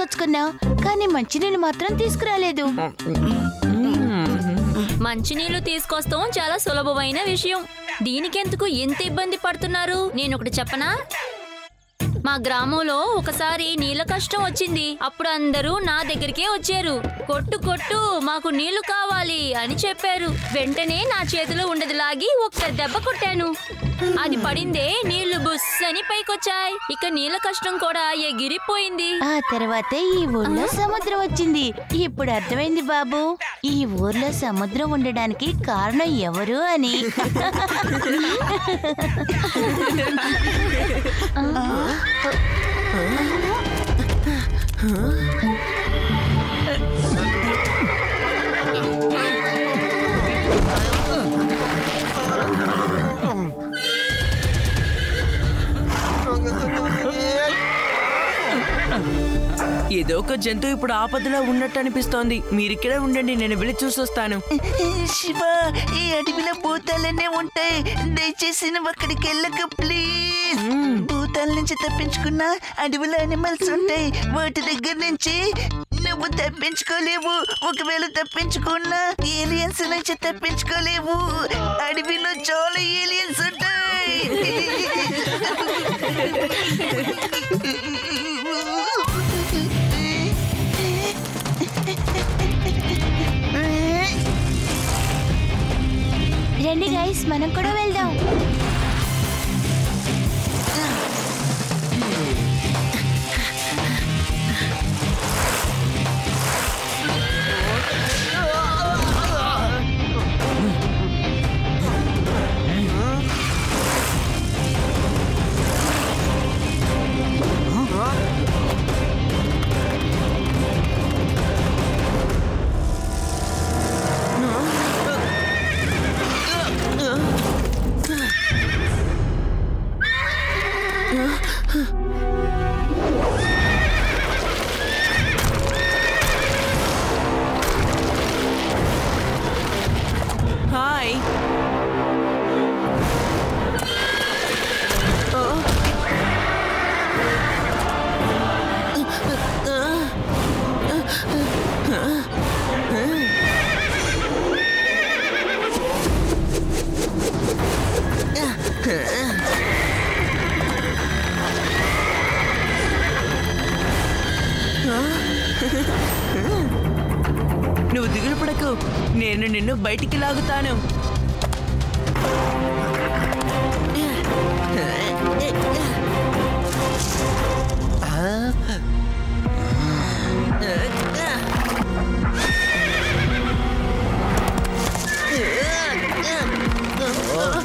దోచుకున్నావు, కానీ మంచినీళ్ళు మాత్రం తీసుకురాలేదు. మంచినీళ్లు తీసుకొస్తాం చాలా సులభమైన విషయం. దీనికెందుకు ఇంత ఇబ్బంది పడుతున్నారు? నేను ఒకటి చెప్పనా? మా గ్రామంలో ఒకసారి నీళ్ళ కష్టం వచ్చింది. అప్పుడు అందరూ నా దగ్గరికే వచ్చారు. కొట్టు కొట్టు, మాకు నీళ్లు కావాలి అని చెప్పారు. వెంటనే నా చేతిలో ఉండదు లాగి ఒక్క దెబ్బ కొట్టాను. అది పడిందే నీళ్లు బుస్ అని పైకొచ్చాయి. ఇక నీళ్ళ కష్టం కూడా ఎగిరిపోయింది. ఆ తర్వాత ఈ ఊర్లో సముద్రం వచ్చింది. ఇప్పుడు అర్థమైంది బాబు, ఈ ఊర్లో సముద్రం ఉండడానికి కారణం ఎవరు అని. ఏదో ఒక జంతువు ఇప్పుడు ఆపదలో ఉన్నట్టు అనిపిస్తోంది. మీరిక్కడే ఉండండి, నేను వెళ్ళి చూసొస్తాను. శివ, ఈ అడవిలో భూతాలనే ఉంటాయి. దయచేసి నువ్వు అక్కడికి వెళ్ళక ప్లీజ్. భూతాల నుంచి తప్పించుకున్నా అడవిలో అనిమల్స్ ఉంటాయి. వాటి దగ్గర నుంచి నువ్వు తప్పించుకోలేవు. ఒకవేళ తప్పించుకున్నా ఏలియన్స్ నుంచి తప్పించుకోలేవు. అడవిలో చాలా ఏలియన్స్ ఉంటాయి. రండి గైస్, మనం కూడా వెళ్దాం. హాయ్. నువ్వు దిగులు పడకు, నేను నిన్ను బయటికి లాగుతాను.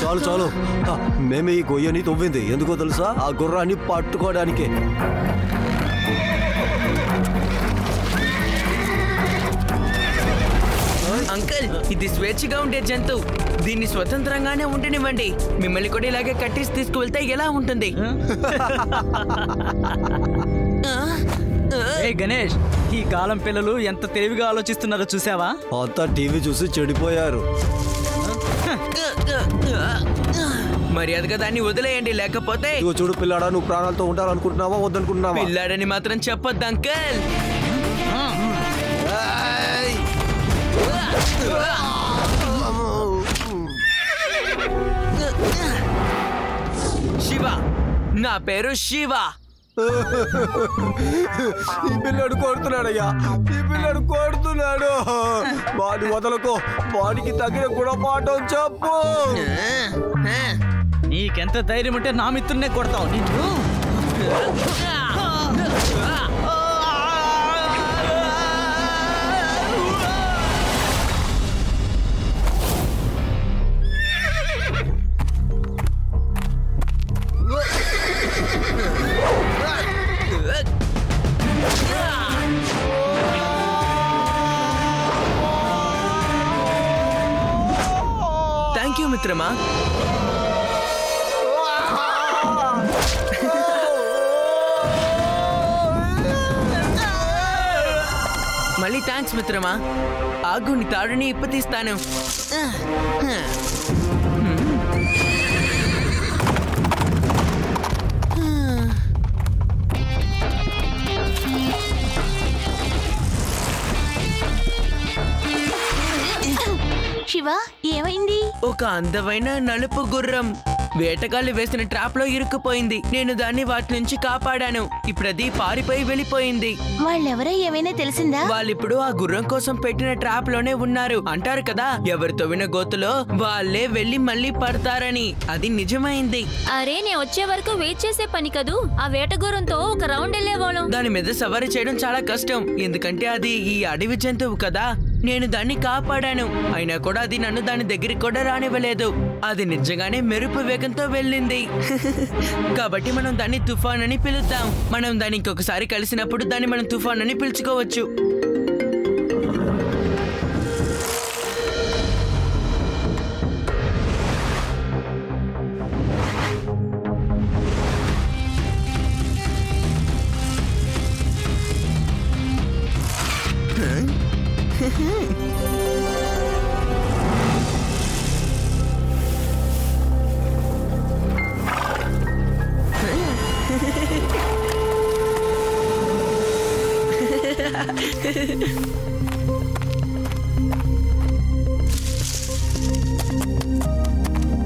చాలు చాలు, మేము ఈ గొయ్యని తవ్వింది ఎందుకో తెలుసా? ఆ గుర్రాన్ని పట్టుకోవడానికే. అంకుల్, ఇది స్వేచ్ఛగా ఉండే జంతువు. దీన్ని స్వతంత్రంగానే ఉండనివ్వండి. మిమ్మల్ని కూడా ఇలాగే కట్టేసి తీసుకువెళ్తే ఎలా ఉంటుంది? గణేష్, ఈ కాలం పిల్లలు ఎంత తెలివిగా ఆలోచిస్తున్నారో చూసావా? అంతా టీవీ చూసి చెడిపోయారు. మర్యాదగా దాన్ని వదిలేయండి, లేకపోతే. చూడు పిల్లాడా, నువ్వు ప్రాణాలతో ఉండాలనుకుంటున్నావా వద్దనుకుంటున్నావా? పిల్లాడని మాత్రం చెప్పొద్దు అంకుల్. శివ, నా పేరు శివ. ఈ పిల్లడు కొడుతున్నాడయ్యా, ఈ పిల్లడు కొడుతున్నాడు. వాడి వదలకు, వాడికి తగిన గుణపాఠం చెప్పు. నీకెంత ధైర్యం ఉంటే నా మిత్రున్నే కొడతావు నిన్ను. థ్యాంక్ యూ మిత్రమా. మళ్ళీ థ్యాంక్స్ మిత్రమా. ఆగు, నీ తాడుని ఇప్పతీస్తాను. శివ, ఏమైంది? ఒక అందమైన నలుపు గుర్రం వేటగాళ్ళు వేసిన ట్రాప్ లో ఇరుక్కుపోయింది. నేను దాన్ని వాటి నుంచి కాపాడాను. ఇప్పుడు అది పారిపోయి వెళ్ళిపోయింది. వాళ్ళెవరో ఏమైనా తెలిసిందా? వాళ్ళిప్పుడు ఆ గుర్రం కోసం పెట్టిన ట్రాప్ లోనే ఉన్నారు. అంటారు కదా, ఎవరు తవ్విన గోతులో వాళ్ళే వెళ్ళి మళ్ళీ పడతారని. అది నిజమైంది. అరే, నేను వచ్చే వరకు వెయిట్ చేసే పని కదూ. ఆ వేటగుర్రంతో ఒక రౌండ్ వెళ్ళేవాళ్ళం. దాని మీద సవారీ చేయడం చాలా కష్టం, ఎందుకంటే అది ఈ అడవి జంతువు కదా. నేను దాన్ని కాపాడాను, అయినా కూడా అది నన్ను దాని దగ్గరికి కూడా రానివ్వలేదు. అది నిజంగానే మెరుపు వేగంతో వెళ్ళింది. కాబట్టి మనం దాన్ని తుఫాన్ అని పిలుద్దాం. మనం దాన్ని ఇంకొకసారి కలిసినప్పుడు దాన్ని మనం తుఫాన్ అని పిలుచుకోవచ్చు.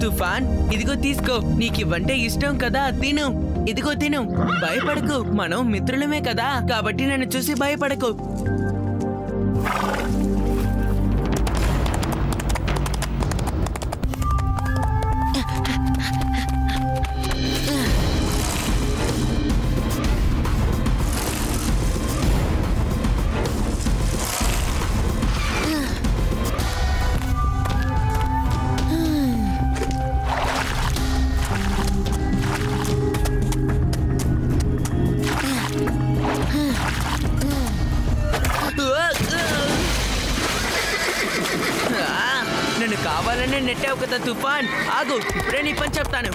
తుఫాన్, ఇదిగో తీసుకో. నీకు ఇవ్వంటే ఇష్టం కదా, తిను. ఇదిగో తిను. భయపడకు, మనం మిత్రులమే కదా, కాబట్టి నన్ను చూసి భయపడకు. నన్ను కావాలనే నెట్టావు కదా తుఫాన్. ఆగు, ఇప్పుడే నీ పని చెప్తాను.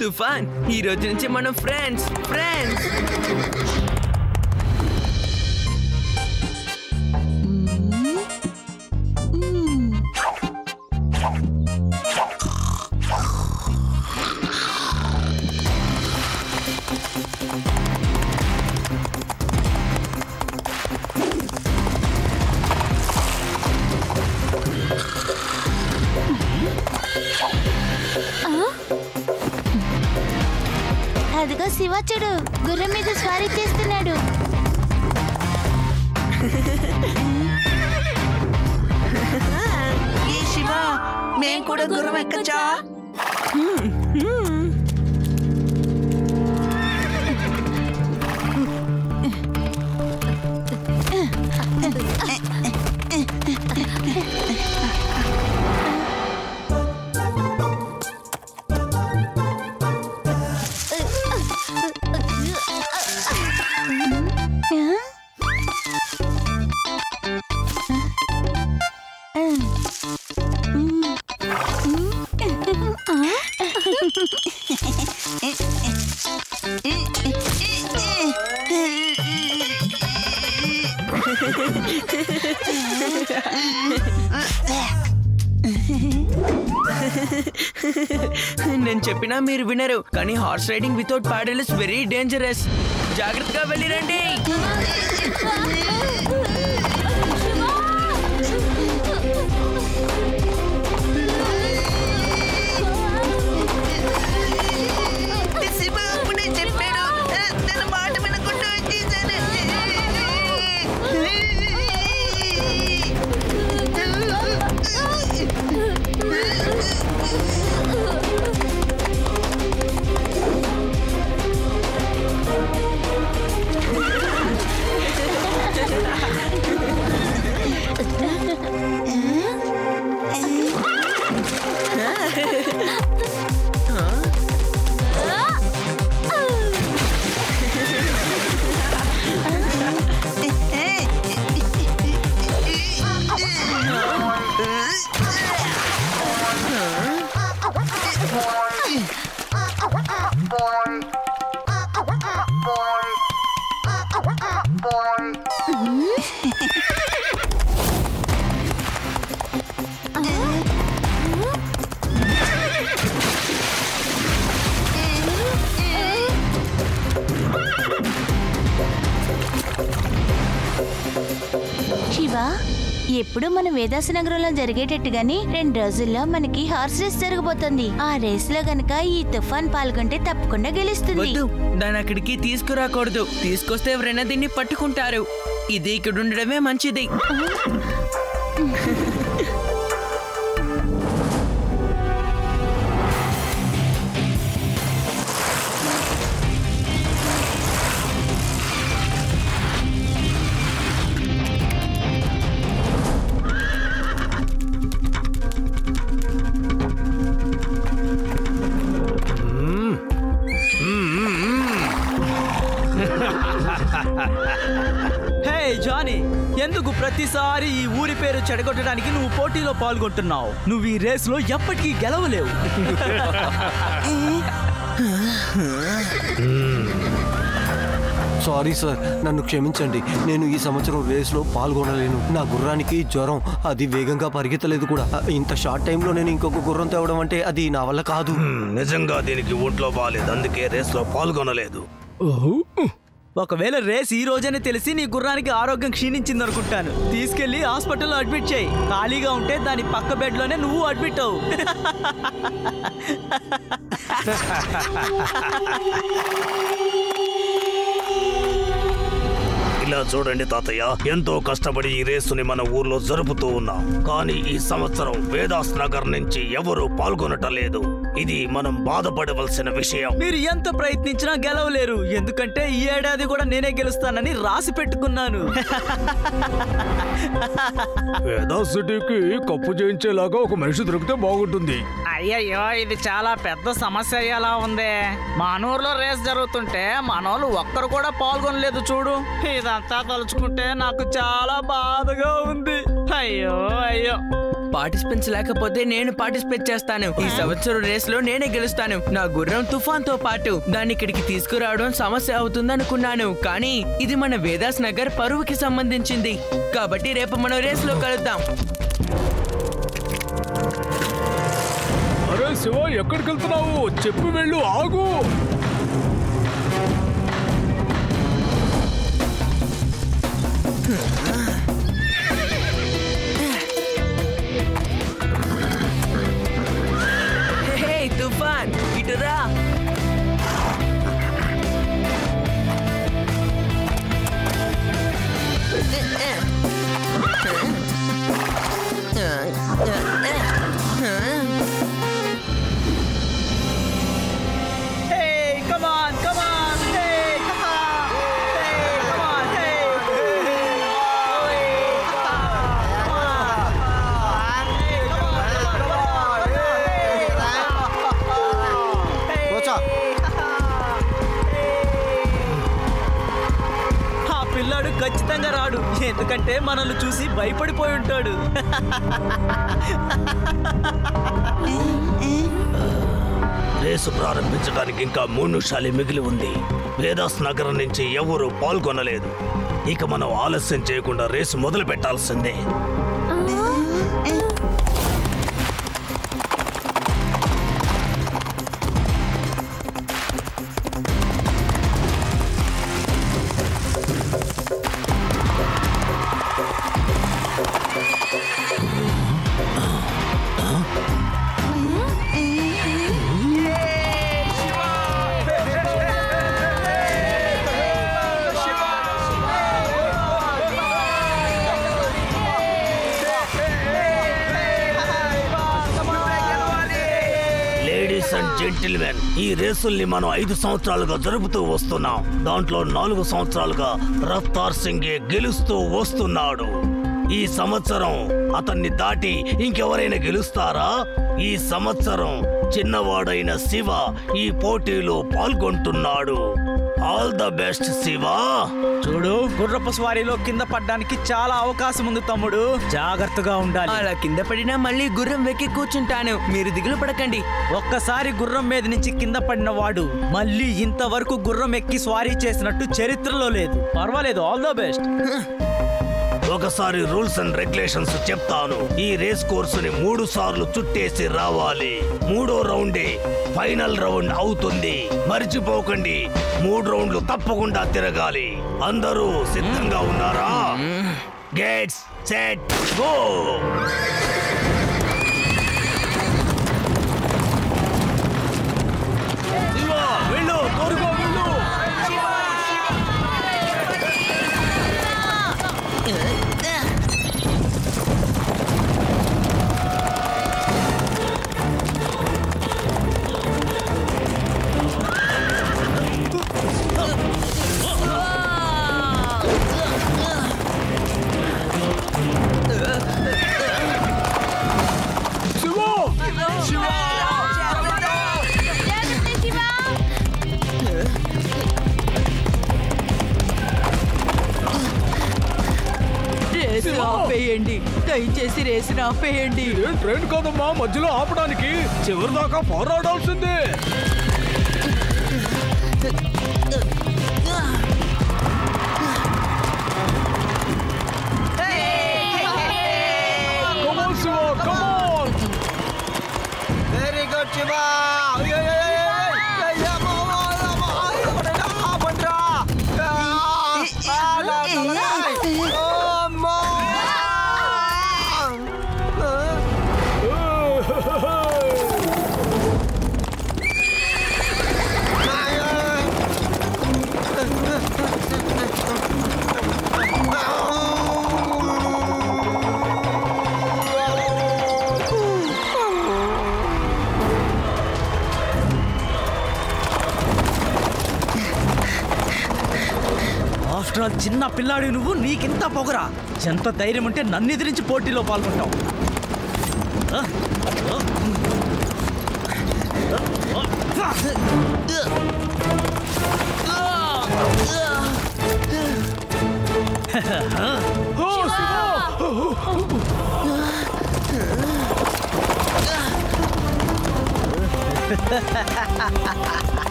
తుఫాన్, ఈ రోజు నుంచి మనం ఫ్రెండ్స్. అదిగో శివ చూడు, గుర్రం మీద స్వారీ చేస్తున్నాడు. ఏ శివ, మేము కూడా గుర్రం ఎక్కచ్చా? నేను చెప్పినా మీరు వినరు, కానీ horse riding without ప్యాడల్ is very dangerous. జాగ్రత్తగా వెళ్ళిరండి. శివ అప్పుడే చెప్పాడు, తన మాట వినకుండా వచ్చేసాను. శివ, ఎప్పుడు మన వేదాస నగరంలో జరిగేటట్టుగాని 2 రోజుల్లో మనకి హార్స్ రేస్ జరగబోతుంది. ఆ రేస్ లో గనక ఈ తుఫాన్ పాల్గొంటే తప్పకుండా గెలుస్తుంది. వద్దు, దాన్ని అక్కడికి తీసుకురాకూడదు. తీసుకొస్తే ఎవరైనా దీన్ని పట్టుకుంటారు. ఇది ఇక్కడ ఉండడమే మంచిది. హే జానీ, ఎందుకు ప్రతిసారి ఈ ఊరి పేరు చెడగొట్టడానికి నువ్వు పోటీలో పాల్గొంటున్నావు? నువ్వు ఈ రేసులో ఎప్పటికీ గెలవలేవు. సారీ సార్, నన్ను క్షమించండి. నేను ఈ సంవత్సరం రేస్లో పాల్గొనలేను. నా గుర్రానికి జ్వరం, అది వేగంగా పరిగెత్తలేదు కూడా. ఇంత షార్ట్ టైంలో నేను ఇంకొక గుర్రం తేవడం అంటే అది నా వల్ల కాదు. నిజంగా దీనికి ఒంట్లో బాగాలేదు, అందుకే రేస్లో పాల్గొనలేదు. ఒకవేళ రేస్ ఈ రోజనే తెలిసి నీ గుర్రానికి ఆరోగ్యం క్షీణించింది అనుకుంటాను. తీసుకెళ్లి హాస్పిటల్లో అడ్మిట్ చేయి. ఖాళీగా ఉంటే దాని పక్క బెడ్ లోనే నువ్వు అడ్మిట్ అవు. ఇలా చూడండి తాతయ్య, ఎంతో కష్టపడి ఈ రేసుని మన ఊర్లో జరుపుతూ ఉన్నాం. కానీ ఈ సంవత్సరం వేదాస్ నగర్ నుంచి ఎవరూ పాల్గొనటం లేదు. ఇది మనం బాధపడవలసిన విషయం. మీరు ఎంత ప్రయత్నించినా గెలవలేరు, ఎందుకంటే ఈ ఏడాది కూడా నేనే గెలుస్తానని రాసి పెట్టుకున్నాను. వేదాస్ సిటీకి కప్పు చేయించేలాగా ఒక మనిషి దొరికితే బాగుంటుంది. అయ్యయ్యో, ఇది చాలా పెద్ద సమస్య ఎలా ఉంది. మనూరులో రేస్ జరుగుతుంటే మనోళ్ళు ఒక్కరు కూడా పాల్గొనలేదు చూడు. ఇదంతా తలుచుకుంటే నాకు చాలా బాధగా ఉంది. అయ్యో అయ్యో. పార్టిసిపెంట్స్ లేకపోతే నేను పార్టిసిపేట్ చేస్తాను. ఈ సంవత్సరం రేస్ లో నేనే గెలుస్తాను. నా గుర్రం తుఫాన్ తో పాటు. దాన్ని ఇక్కడికి తీసుకురావడం సమస్య అవుతుంది అనుకున్నాను, కానీ ఇది మన వేదాస్ నగర్ పరువుకి సంబంధించింది. కాబట్టి రేపు మనం రేస్ లో కలుద్దాం. అరే శివ, ఎక్కడికి వెళ్తున్నావు? చెప్పు వెళ్ళు, ఆగు. హే తుఫాన్, ఇటురా. Hey, come on, come on. Hey, come on. Hey, come on. Hey. ఆ పిల్లాడు ఖచ్చితంగా రాడు, ఎందుకంటే మనల్ని చూసి భయపడిపోయి ఉంటాడు. రేసు ప్రారంభించడానికి ఇంకా 3 నిమిషాలే మిగిలి ఉంది. వేదాస్ నగరం నుంచి ఎవరూ పాల్గొనలేదు. ఇక మనం ఆలస్యం చేయకుండా రేసు మొదలు పెట్టాల్సిందే. జెంటిల్మెన్, ఈ రేసుల్ని మనం 5 సంవత్సరాలుగా జరుపుతూ వస్తున్నాం. దాంట్లో 4 సంవత్సరాలుగా రఫ్తార్ సింగే గెలుస్తూ వస్తున్నాడు. ఈ సంవత్సరం అతన్ని దాటి ఇంకెవరైనా గెలుస్తారా? ఈ సంవత్సరం చిన్నవాడైన శివ ఈ పోటీలో పాల్గొంటున్నాడు. All the best Shiva. చూడు, గుర్రపు స్వారీలో కింద పడ్డానికి చాలా అవకాశం ఉంది తమ్ముడు, జాగ్రత్తగా ఉండాలి. అలా కింద పడినా మళ్ళీ గుర్రం వెక్కి కూర్చుంటాను, మీరు దిగులు పడకండి. ఒక్కసారి గుర్రం మీద నుంచి కింద పడిన వాడు మళ్ళీ ఇంతవరకు గుర్రం ఎక్కి స్వారీ చేసినట్టు చరిత్రలో లేదు. పర్వాలేదు, ఆల్ ద బెస్ట్. ఒకసారి రూల్స్ అండ్ రెగ్యులేషన్స్ చెప్తాను. ఈ రేస్ కోర్సుని 3 సార్లు చుట్టేసి రావాలి. 3వ రౌండే ఫైనల్ రౌండ్ అవుతుంది. మర్చిపోకండి, 3 రౌండ్లు తప్పకుండా తిరగాలి. అందరూ సిద్ధంగా ఉన్నారా? Gets set go. వెళ్ళు, త్వరగా వెళ్ళు. ఆపేయండి, దయచేసి రేసుని ఆపేయండి. ట్రైన్ కాదమ్మా మధ్యలో ఆపడానికి, చివరి దాకా పోరాడాల్సిందే. Very good Shiva. చిన్న పిల్లాడి నువ్వు, నీకింత పొగరా? ఎంత ధైర్యం ఉంటే నన్ను ఎదిరించి పోటీలో పాల్గొంటావు?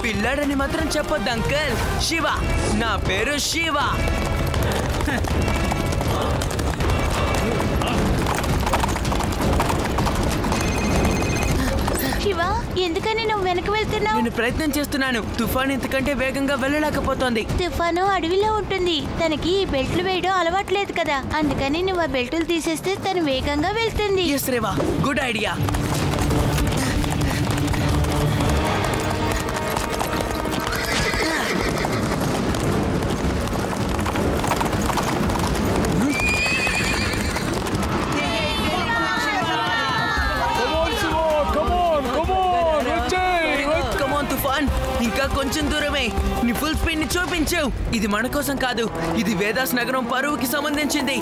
పిల్లాడని మాత్రం చెప్పొద్దు అంకల్. శివ, నా పేరు శివ. శివ, ఎందుకని నువ్వు వెనక వెళ్తున్నావు? నేను ప్రయత్నం చేస్తున్నాను. తుఫాన్ ఇంతకంటే వేగంగా వెళ్ళలేకపోతోంది. తుఫాను అడవిలో ఉంటుంది. తనకి ఈ బెల్ట్లు వేయడం అలవాట్లేదు కదా, అందుకని నువ్వు ఆ బెల్టులు తీసేస్తే తను వేగంగా వెళ్తుంది. Yes Reva, good idea. ఇంకా కొంచెం దూరమే. నీ ఫుల్ స్పీడ్ ని చూపించు. ఇది మన కోసం కాదు, ఇది వేదాస్ నగరం పరువుకి సంబంధించింది.